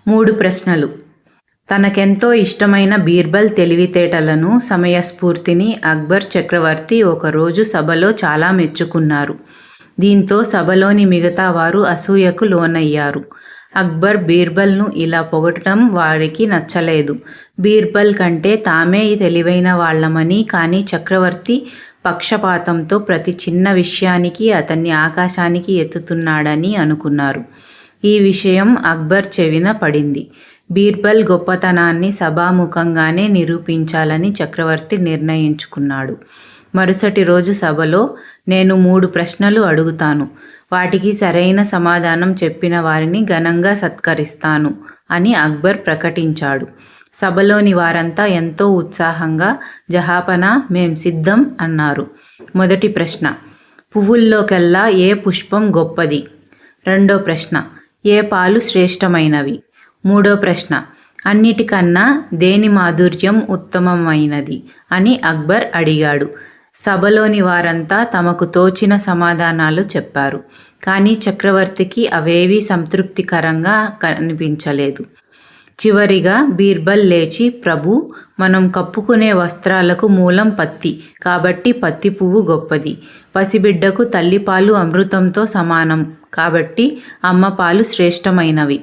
3 ప్రశ్నలు. తనకెంతో ఇష్టమైన బీర్బల్ తెలివితేటలను, సమయస్ఫూర్తిని అక్బర్ చక్రవర్తి ఒకరోజు సభలో చాలా మెచ్చుకున్నారు. దీంతో సభలోని మిగతా వారు అసూయకు లోనయ్యారు. అక్బర్ బీర్బల్ను ఇలా పొగడటం వారికి నచ్చలేదు. బీర్బల్ కంటే తామే తెలివైన వాళ్ళమని, కానీ చక్రవర్తి పక్షపాతంతో ప్రతి చిన్న విషయానికి అతన్ని ఆకాశానికి ఎత్తుతున్నాడని అనుకున్నారు. ఈ విషయం అక్బర్ చెవిన పడింది. బీర్బల్ గొప్పతనాన్ని సభాముఖంగానే నిరూపించాలని చక్రవర్తి నిర్ణయించుకున్నాడు. మరుసటి రోజు సభలో, నేను 3 ప్రశ్నలు అడుగుతాను. వాటికి సరైన సమాధానం చెప్పిన వారిని ఘనంగా సత్కరిస్తాను అని అక్బర్ ప్రకటించాడు. సభలోని వారంతా ఎంతో ఉత్సాహంగా జహాపనా, మేం సిద్ధం అన్నారు. మొదటి ప్రశ్న, పువ్వుల్లోకెల్లా ఏ పుష్పం గొప్పది? రెండో ప్రశ్న, ఏ పాలు శ్రేష్టమైనవి? మూడో ప్రశ్న, అన్నిటికన్నా దేని మాధుర్యం ఉత్తమమైనది అని అక్బర్ అడిగాడు. సభలోని వారంతా తమకు తోచిన సమాధానాలు చెప్పారు. కానీ చక్రవర్తికి అవేవీ సంతృప్తికరంగా కనిపించలేదు. చివరిగా బీర్బల్ లేచి, ప్రభూ, మనం కప్పుకునే వస్త్రాలకు మూలం పత్తి, కాబట్టి పత్తి పువ్వు గొప్పది. పసిబిడ్డకు తల్లిపాలు అమృతంతో సమానం, కాబట్టి అమ్మ పాలు శ్రేష్టమైనవి.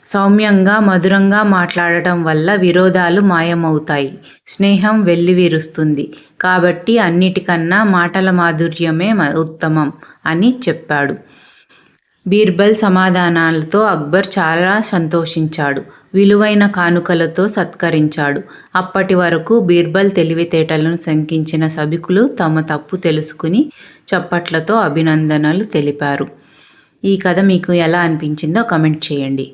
సౌమ్యంగా, మధురంగా మాట్లాడటం వల్ల విరోధాలు మాయమవుతాయి, స్నేహం వెల్లివిరుస్తుంది. కాబట్టి అన్నిటికన్నా మాటల మాధుర్యమే ఉత్తమం అని చెప్పాడు. బీర్బల్ సమాధానాలతో అక్బర్ చాలా సంతోషించాడు. విలువైన కానుకలతో సత్కరించాడు. అప్పటి వరకు బీర్బల్ తెలివితేటలను శంకించిన సభికులు తమ తప్పు తెలుసుకుని చప్పట్లతో అభినందనలు తెలిపారు. ఈ కథ మీకు ఎలా అనిపించిందో కామెంట్ చేయండి.